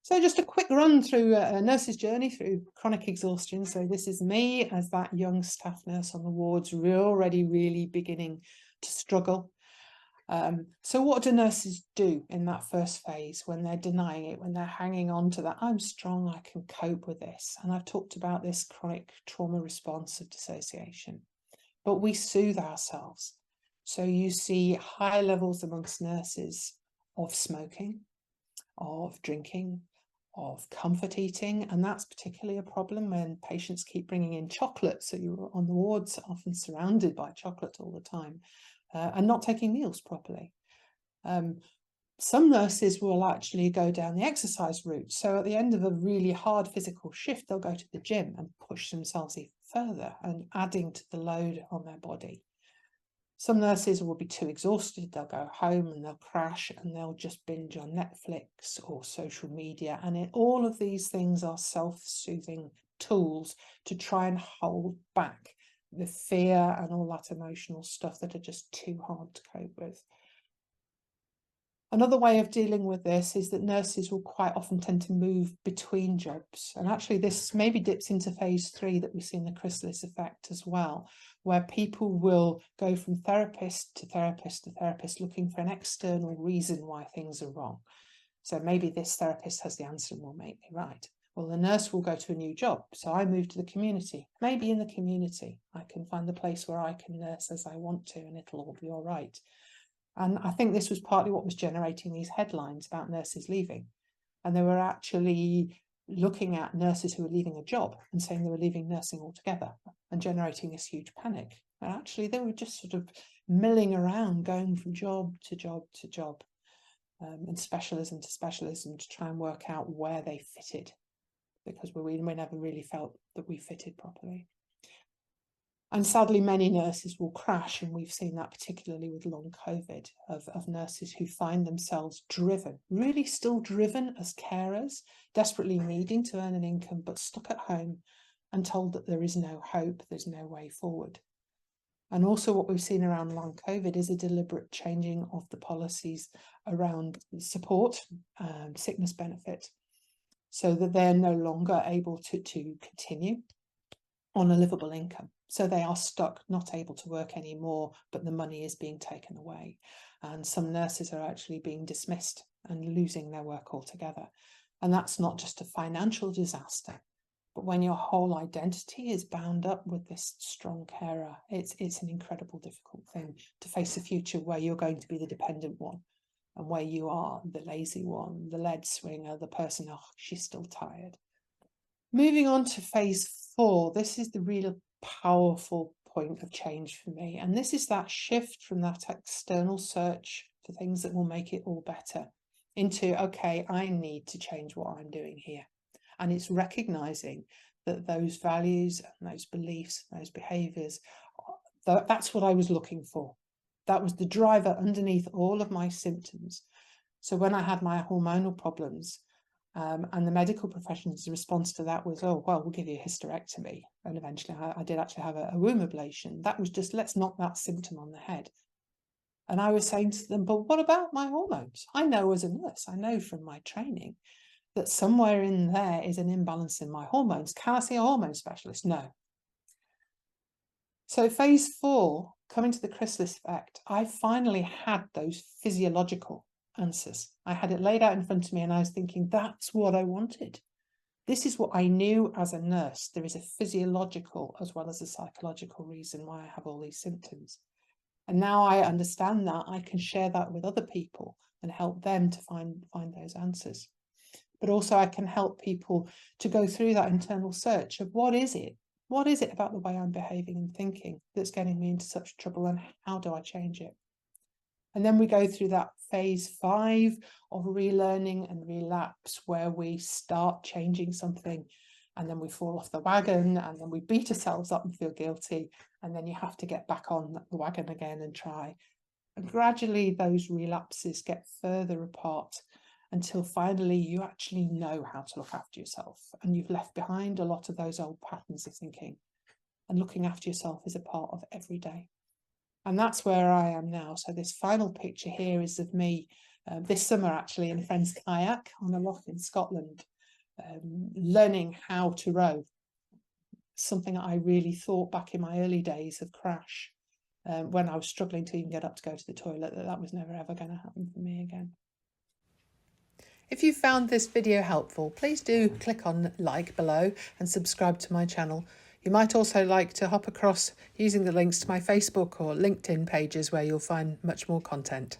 So just a quick run through a nurse's journey through chronic exhaustion. So this is me as that young staff nurse on the wards, already really beginning to struggle. So what do nurses do in that first phase when they're denying it, when they're hanging on to that, I'm strong, I can cope with this. And I've talked about this chronic trauma response of dissociation, but we soothe ourselves. So you see high levels amongst nurses of smoking, of drinking, of comfort eating, and that's particularly a problem when patients keep bringing in chocolate. So you're on the wards often surrounded by chocolate all the time, and not taking meals properly. Some nurses will actually go down the exercise route. So at the end of a really hard physical shift, they'll go to the gym and push themselves even further and adding to the load on their body. Some nurses will be too exhausted, they'll go home and they'll crash and they'll just binge on Netflix or social media. And all of these things are self-soothing tools to try and hold back the fear and all that emotional stuff that are just too hard to cope with. Another way of dealing with this is that nurses will quite often tend to move between jobs. And actually this maybe dips into phase 3 that we see in the Chrysalis Effect as well, where people will go from therapist to therapist to therapist looking for an external reason why things are wrong. So maybe this therapist has the answer and will make me right. Well, the nurse will go to a new job. So I move to the community. Maybe in the community, I can find a place where I can nurse as I want to and it'll all be all right. And I think this was partly what was generating these headlines about nurses leaving. And they were actually looking at nurses who were leaving a job and saying they were leaving nursing altogether and generating this huge panic. And actually, they were just sort of milling around, going from job to job to job, and specialism to specialism to try and work out where they fitted, because we never really felt that we fitted properly. And sadly, many nurses will crash, and we've seen that particularly with long COVID, of nurses who find themselves driven, really still driven as carers, desperately needing to earn an income, but stuck at home and told that there is no hope, there's no way forward. And also what we've seen around long COVID is a deliberate changing of the policies around support, sickness benefit, so that they're no longer able to continue on a livable income. So they are stuck, not able to work anymore, but the money is being taken away. And some nurses are actually being dismissed and losing their work altogether. And that's not just a financial disaster, but when your whole identity is bound up with this strong carer, it's an incredible difficult thing to face a future where you're going to be the dependent one and where you are the lazy one, the lead swinger, the person, oh, she's still tired. Moving on to phase 4, this is the real powerful point of change for me. And this is that shift from that external search for things that will make it all better into, okay, I need to change what I'm doing here. And it's recognizing that those values and those beliefs, those behaviors, that's what I was looking for. That was the driver underneath all of my symptoms. So when I had my hormonal problems, and the medical profession's response to that was, oh, well, we'll give you a hysterectomy. And eventually I did actually have a womb ablation. That was just, let's knock that symptom on the head. And I was saying to them, but what about my hormones? I know as a nurse, I know from my training that somewhere in there is an imbalance in my hormones. Can I see a hormone specialist? No. So phase 4, coming to the Chrysalis Effect, I finally had those physiological answers. I had it laid out in front of me and I was thinking, that's what I wanted. This is what I knew as a nurse. There is a physiological as well as a psychological reason why I have all these symptoms. And now I understand that, I can share that with other people and help them to find those answers. But also I can help people to go through that internal search of what is it? What is it about the way I'm behaving and thinking that's getting me into such trouble, and how do I change it? And then we go through that phase 5 of relearning and relapse, where we start changing something and then we fall off the wagon and then we beat ourselves up and feel guilty. And then you have to get back on the wagon again and try. And gradually those relapses get further apart until finally you actually know how to look after yourself. And you've left behind a lot of those old patterns of thinking. And looking after yourself is a part of every day. And that's where I am now. So this final picture here is of me this summer actually in a friend's kayak on a loch in Scotland, learning how to row. Something I really thought back in my early days of crash, when I was struggling to even get up to go to the toilet, that was never ever going to happen for me again. If you found this video helpful, please do click on like below and subscribe to my channel. You might also like to hop across using the links to my Facebook or LinkedIn pages where you'll find much more content.